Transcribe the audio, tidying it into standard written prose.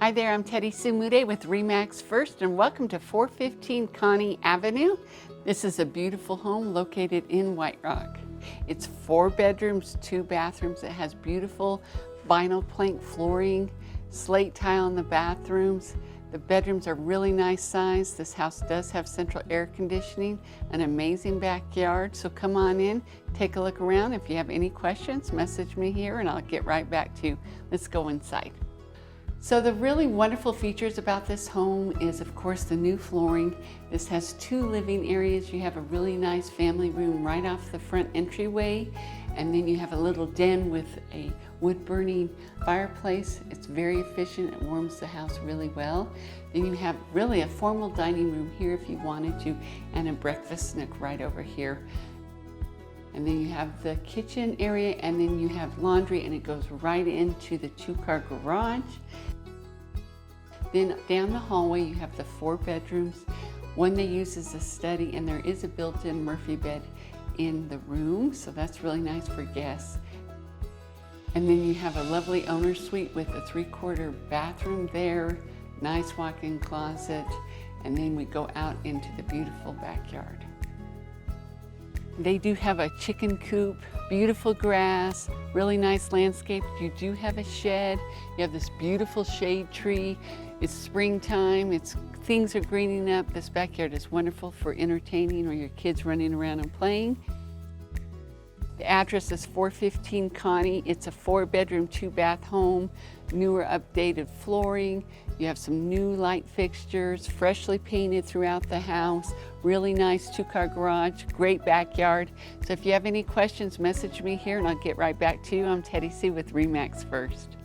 Hi there, I'm Teddy Sumude with Remax First, and welcome to 415 Connie Avenue. This is a beautiful home located in White Rock. It's 4 bedrooms, 2 bathrooms. It has beautiful vinyl plank flooring, slate tile in the bathrooms. The bedrooms are really nice size. This house does have central air conditioning, an amazing backyard. So come on in, take a look around. If you have any questions, message me here and I'll get right back to you. Let's go inside. So the really wonderful features about this home is, of course, the new flooring. This has 2 living areas. You have a really nice family room right off the front entryway, and then you have a little den with a wood-burning fireplace. It's very efficient. It warms the house really well. Then you have really a formal dining room here if you wanted to, and a breakfast nook right over here. And then you have the kitchen area, and then you have laundry, and it goes right into the 2-car garage. Then down the hallway, you have the 4 bedrooms. One they use as a study, and there is a built-in Murphy bed in the room, so that's really nice for guests. And then you have a lovely owner suite with a 3/4 bathroom there, nice walk-in closet, and then we go out into the beautiful backyard. They do have a chicken coop, beautiful grass, really nice landscape. You do have a shed. You have this beautiful shade tree. It's springtime. Things are greening up. This backyard is wonderful for entertaining or your kids running around and playing. The address is 415 Connie. It's a 4-bedroom, 2-bath home, newer updated flooring. You have some new light fixtures, freshly painted throughout the house, really nice 2-car garage, great backyard. So if you have any questions, message me here and I'll get right back to you. I'm Teddy C with Remax First.